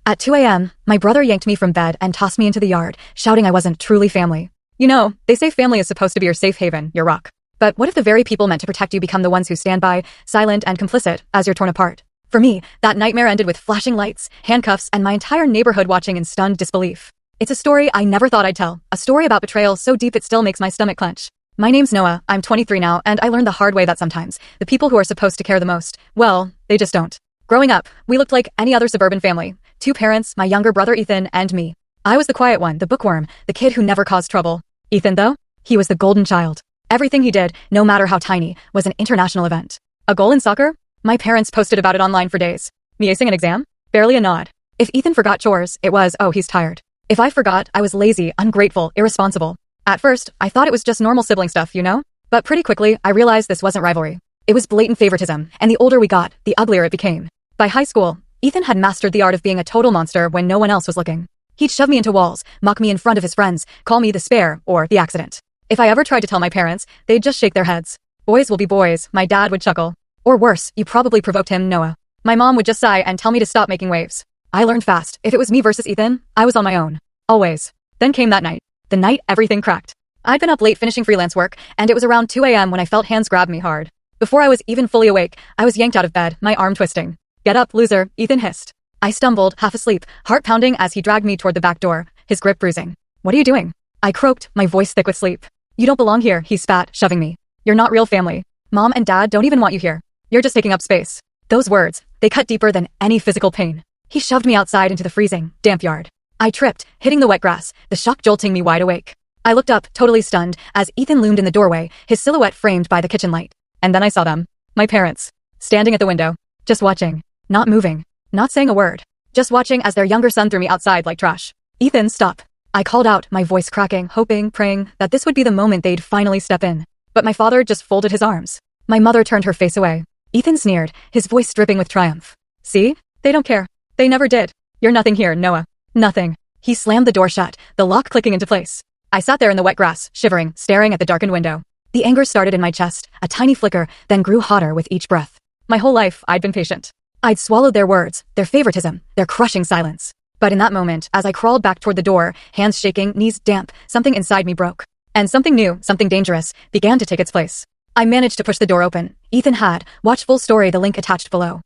At 2 a.m., my brother yanked me from bed and tossed me into the yard, shouting I wasn't truly family. You know, they say family is supposed to be your safe haven, your rock. But what if the very people meant to protect you become the ones who stand by, silent and complicit, as you're torn apart? For me, that nightmare ended with flashing lights, handcuffs, and my entire neighborhood watching in stunned disbelief. It's a story I never thought I'd tell, a story about betrayal so deep it still makes my stomach clench. My name's Noah, I'm 23 now, and I learned the hard way that sometimes, the people who are supposed to care the most, well, they just don't. Growing up, we looked like any other suburban family. 2 parents, my younger brother Ethan, and me. I was the quiet one, the bookworm, the kid who never caused trouble. Ethan, though, he was the golden child. Everything he did, no matter how tiny, was an international event. A goal in soccer? My parents posted about it online for days. Me acing an exam? Barely a nod. If Ethan forgot chores, it was, oh, he's tired. If I forgot, I was lazy, ungrateful, irresponsible. At first, I thought it was just normal sibling stuff, you know? But pretty quickly, I realized this wasn't rivalry. It was blatant favoritism, and the older we got, the uglier it became. By high school, Ethan had mastered the art of being a total monster when no one else was looking. He'd shove me into walls, mock me in front of his friends, call me the spare, or the accident. If I ever tried to tell my parents, they'd just shake their heads. Boys will be boys, my dad would chuckle. Or worse, you probably provoked him, Noah. My mom would just sigh and tell me to stop making waves. I learned fast, if it was me versus Ethan, I was on my own. Always. Then came that night. The night everything cracked. I'd been up late finishing freelance work, and it was around 2 a.m. when I felt hands grab me hard. Before I was even fully awake, I was yanked out of bed, my arm twisting. Get up, loser, Ethan hissed. I stumbled, half asleep, heart pounding as he dragged me toward the back door, his grip bruising. What are you doing? I croaked, my voice thick with sleep. You don't belong here, he spat, shoving me. You're not real family. Mom and Dad don't even want you here. You're just taking up space. Those words, they cut deeper than any physical pain. He shoved me outside into the freezing, damp yard. I tripped, hitting the wet grass, the shock jolting me wide awake. I looked up, totally stunned, as Ethan loomed in the doorway, his silhouette framed by the kitchen light. And then I saw them. My parents. Standing at the window. Just watching. Not moving. Not saying a word. Just watching as their younger son threw me outside like trash. Ethan, stop. I called out, my voice cracking, hoping, praying, that this would be the moment they'd finally step in. But my father just folded his arms. My mother turned her face away. Ethan sneered, his voice dripping with triumph. See? They don't care. They never did. You're nothing here, Noah. Nothing. He slammed the door shut, the lock clicking into place. I sat there in the wet grass, shivering, staring at the darkened window. The anger started in my chest, a tiny flicker, then grew hotter with each breath. My whole life, I'd been patient. I'd swallowed their words, their favoritism, their crushing silence. But in that moment, as I crawled back toward the door, hands shaking, knees damp, something inside me broke. And something new, something dangerous, began to take its place. I managed to push the door open. Ethan had. Watch full story, the link attached below.